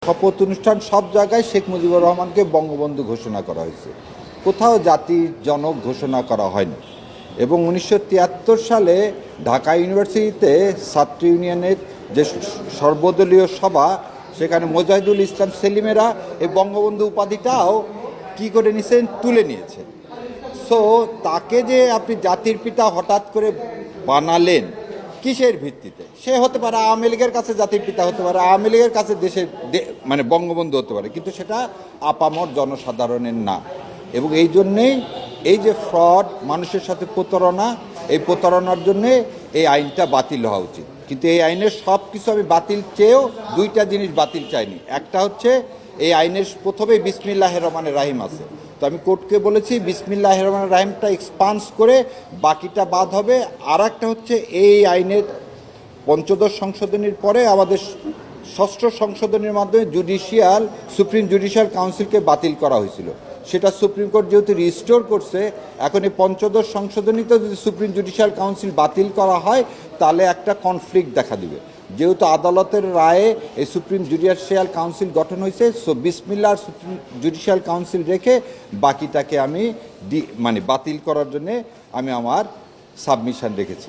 শপথ অনুষ্ঠান সব জায়গায় শেখ মুজিবুর রহমানকে বঙ্গবন্ধু ঘোষণা করা হয়েছে, কোথাও জাতির জনক ঘোষণা করা হয়নি। এবং 1973 সালে ঢাকা ইউনিভার্সিটিতে ছাত্র ইউনিয়নের যে সর্বদলীয় সভা, সেখানে মোজাহিদুল ইসলাম সেলিমেরা এই বঙ্গবন্ধু উপাধিটাও কী করে নিয়েছেন, তুলে নিয়েছেন। সো তাকে যে আপনি জাতির পিতা হঠাৎ করে বানালেন কিসের ভিত্তিতে? সে হতে পারে আওয়ামী লীগের কাছে জাতির পিতা হতে পারে, আওয়ামী লীগের কাছে দেশের মানে বঙ্গবন্ধু হতে পারে, কিন্তু সেটা আপামর জনসাধারণের না। এবং এই জন্যেই এই যে ফ্রড, মানুষের সাথে প্রতারণা, এই প্রতারণার জন্যে এই আইনটা বাতিল হওয়া উচিত। কিন্তু এই আইনের সব কিছু আমি বাতিল চেয়েও দুইটা জিনিস বাতিল চাইনি। একটা হচ্ছে এই আইনের প্রথমেই বিসমিল্লাহির রহমানির রাহিম আছে, তো আমি কোর্টকে বলেছি বিসমিল্লাহির রহমানির রাহিমটা এক্সপান্স করে বাকিটা বাদ হবে। আর একটা হচ্ছে এই আইনের পঞ্চদশ সংশোধনীর পরে আমাদের ষষ্ঠ সংশোধনীর মাধ্যমে সুপ্রিম জুডিশিয়াল কাউন্সিলকে বাতিল করা হয়েছিল, সেটা সুপ্রিম কোর্ট যেহেতু রিস্টোর করছে, এখন এই পঞ্চদশ সংশোধনীতে যদি সুপ্রিম জুডিশিয়াল কাউন্সিল বাতিল করা হয় তাহলে একটা কনফ্লিক্ট দেখা দিবে। যেহেতু আদালতের রায়ে এই সুপ্রিম জুডিশিয়াল কাউন্সিল গঠন হয়েছে, সো বিসমিল্লাহ সুপ্রিম জুডিশিয়াল কাউন্সিল রেখে বাকিটাকে আমি বাতিল করার জন্যে আমি আমার সাবমিশন রেখেছি।